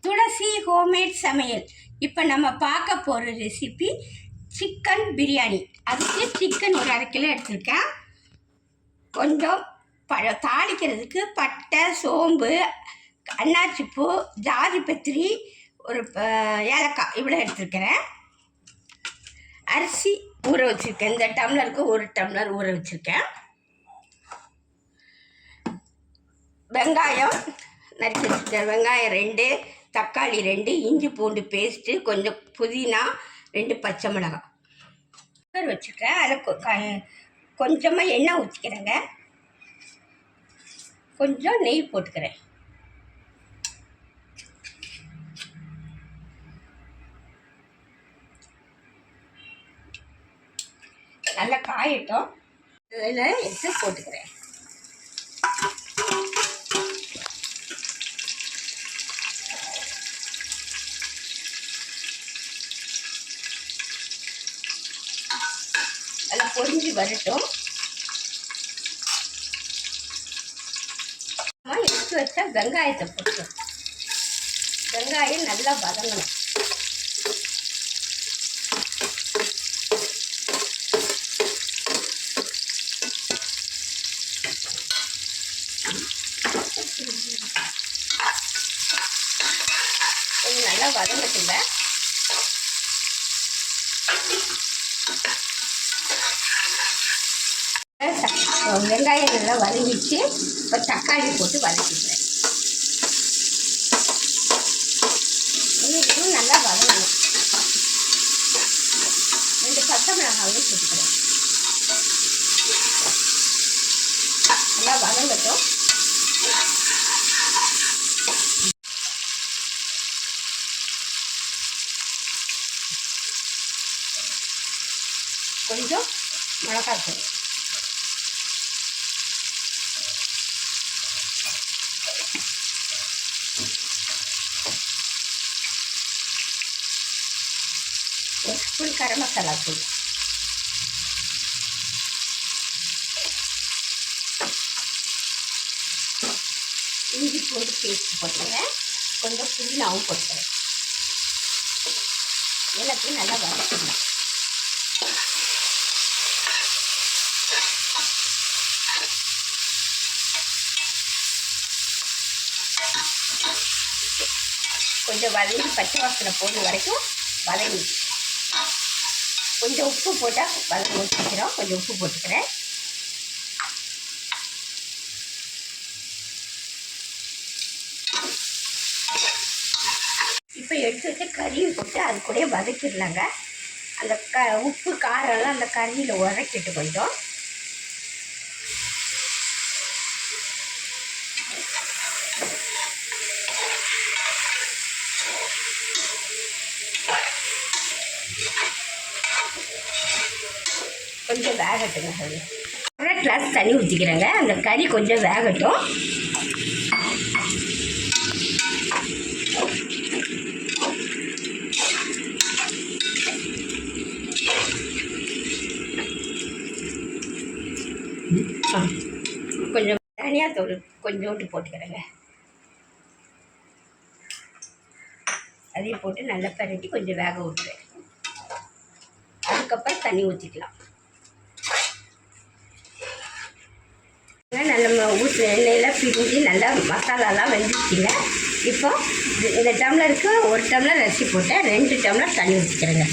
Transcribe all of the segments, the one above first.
துளசி homemade சமையல். இப்போ நம்ம பார்க்க போகிற ரெசிபி சிக்கன் பிரியாணி. அதுக்கு சிக்கன் ஒரு 1/2 கிலோ எடுத்திருக்கேன். கொஞ்சம் தாளிக்கிறதுக்கு பட்டை, சோம்பு, அன்னாச்சிப்பூ, ஜாதி பத்திரி, ஒரு ஏலக்காய் இவ்வளோ எடுத்துருக்கிறேன். அரிசி ஊற வச்சுருக்கேன். இந்த டம்ளருக்கு 1 டம்ளர் ஊற வச்சுருக்கேன். வெங்காயம் நறுக்கி வச்சுருக்கேன். வெங்காயம் 2, தக்காளி 2, இஞ்சி பூண்டு பேஸ்ட்டு, கொஞ்சம் புதினா, 2 பச்சை மிளகாய் குக்கர் வச்சுருக்கேன். அதில் கொஞ்சமாக எண்ணெய் ஊற்றிக்கிறேங்க. கொஞ்சம் நெய் போட்டுக்கிறேன். நல்லா காயட்டும். இதில் எடுத்து போட்டுக்கிறேன். நல்லா பொரிஞ்சு வரட்டும். எடுத்து வச்சா வெங்காயத்தை போட்டுரும். வெங்காயம் நல்லா வதங்கணும். கொஞ்சம் நல்லா வதங்கட்டுங்க. வெங்காயம் நல்லா வதங்கிச்சு. இப்போ தக்காளி போட்டு வதக்கிக்கிறேன். இன்னும் நல்லா வதங்கணும். 2 பச்சை மிளகாயும் போட்டுக்கிறேன். நல்லா வதங்கட்டும். கொஞ்சம் மிளகாத்தூள், ஒரு ஸ்பூன் கரம் மசாலா தூள், இஞ்சி பூண்டு பேஸ்ட் போட்டுக்கிறேன். கொஞ்சம் புதினாவும் போட்டுக்கிறேன். எல்லாத்தையும் நல்லா வதக்கிடலாம். கொஞ்சம் வதங்கி பச்சை வாசனை போடுற வரைக்கும் வதங்கி கொஞ்சம் உப்பு போட்டால் வதங்கி வச்சுக்கிறோம். கொஞ்சம் உப்பு போட்டுக்கிறேன். இப்போ எடுத்து வச்சு கறியை போட்டு அது கூட வதக்கிடலாங்க. அந்த உப்பு காரெல்லாம் அந்த கறியில் உரைக்கிட்டு கொஞ்சம் கொஞ்சம் வேகட்டுங்க. 1 கிளாஸ் தண்ணி ஊற்றிக்கிறேங்க. அந்த கறி கொஞ்சம் வேகட்டும். கொஞ்சம் தனியாத்தூள் கொஞ்சோண்டு போட்டுக்கிறேங்க. அதையும் போட்டு நல்லா பரட்டி கொஞ்சம் வேக விட்டுறேன். அதுக்கப்புறம் தண்ணி ஊற்றிக்கலாம். நல்லா ஊற்று எண்ணெயெல்லாம் பிரிஞ்சு நல்லா மசாலாலாம் வெந்துச்சுங்க. இப்போ இந்த டம்ளருக்கு 1 டம்ளர் அரிசி போட்டேன். 2 டம்ளர் தண்ணி ஊற்றிக்கிறேங்க.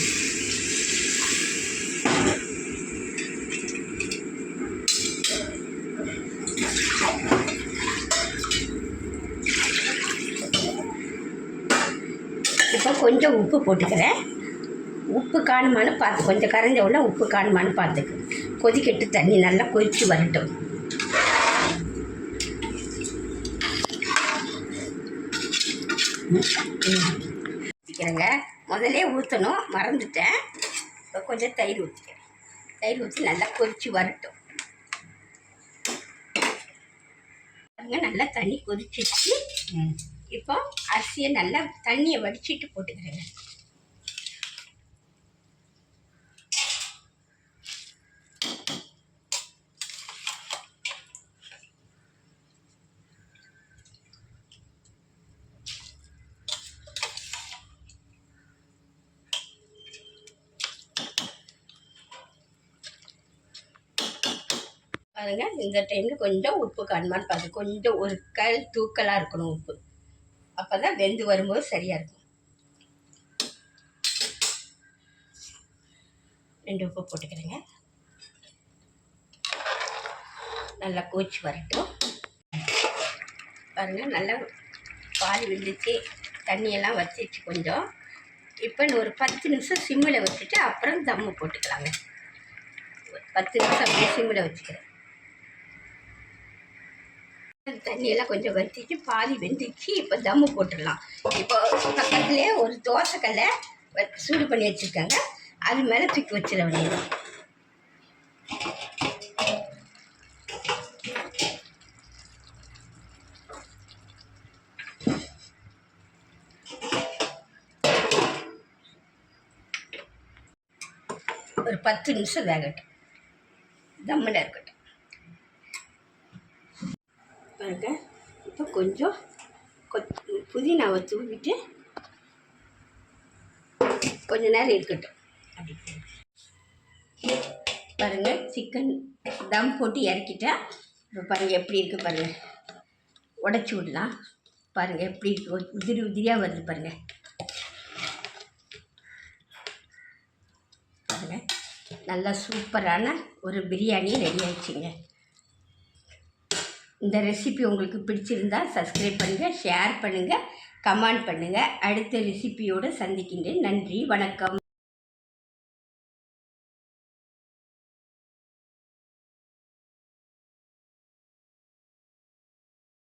இப்போ கொஞ்சம் உப்பு போட்டுக்கிறேன். உப்பு காணுமான்னு பார்த்து கொஞ்சம் கரைஞ்ச உடனே உப்பு காணுமான்னு பார்த்துக்கு. கொதிக்கட்டு தண்ணி நல்லா கொதித்து வரட்டும். ஊற்றிக்கிறேங்க. முதல்ல ஊற்றணும், மறந்துட்டேன். இப்போ கொஞ்சம் தயிர் ஊற்றிக்கிறேன். தயிர் ஊற்றி நல்லா கொதித்து வரட்டும். நல்லா தண்ணி கொதிச்சிச்சு. இப்போ அரிசியை நல்லா தண்ணியை வடிச்சிட்டு போட்டுக்கிறேங்க. பாருங்கள். இந்த டைமில் கொஞ்சம் உப்பு காணுமான்னு பார்த்து கொஞ்சம் ஒரு கல் தூக்கலாக இருக்கணும் உப்பு. அப்போ தான் வெந்து வரும்போது சரியாக இருக்கும். 2 உப்பு போட்டுக்கிறேங்க. நல்லா கோச்சி வரட்டும். பாருங்கள், நல்லா பால் வெந்துச்சு, தண்ணியெல்லாம் வச்சிச்சு கொஞ்சம். இப்போ ஒரு 10 நிமிஷம் சிம்மில் வச்சுட்டு அப்புறம் தம்மு போட்டுக்கலாங்க. 10 நிமிஷம் அப்படியே சிம்மில் வச்சுக்கிறேன். தண்ணியெல்லாம் கொஞ்சம் வற்றிட்டு பாதி வெந்துச்சு. இப்போ தம்மு போட்டுடலாம். இப்போ பக்கத்துலேயே ஒரு தோசைக்கல்லை சூடு பண்ணி வச்சுருக்காங்க. அது மேலே தூக்கி வச்சிட வேண்டியது. ஒரு 10 நிமிஷம் வேகட்டும், தம்மில் இருக்கட்டும். பாருங்க, இப்போ கொஞ்சம் புதினாவை தூவிட்டு கொஞ்ச நேரம் இருக்கட்டும். அப்படி பாருங்கள், சிக்கன் தம் போட்டு இறக்கிட்டா. இப்போ பாருங்கள் எப்படி இருக்குது பாருங்கள். உடச்சி விடலாம். பாருங்கள் எப்படி இருக்குது, உதிரி உதிரியாக வருது பாருங்கள். பாருங்கள், நல்லா சூப்பரான ஒரு பிரியாணி ரெடி ஆயிடுச்சுங்க. இந்த ரெசிபி உங்களுக்கு பிடிச்சிருந்தால் சப்ஸ்கிரைப் பண்ணுங்கள், ஷேர் பண்ணுங்கள், கமெண்ட் பண்ணுங்கள். அடுத்த ரெசிபியோடு சந்திக்கின்றேன். நன்றி, வணக்கம்.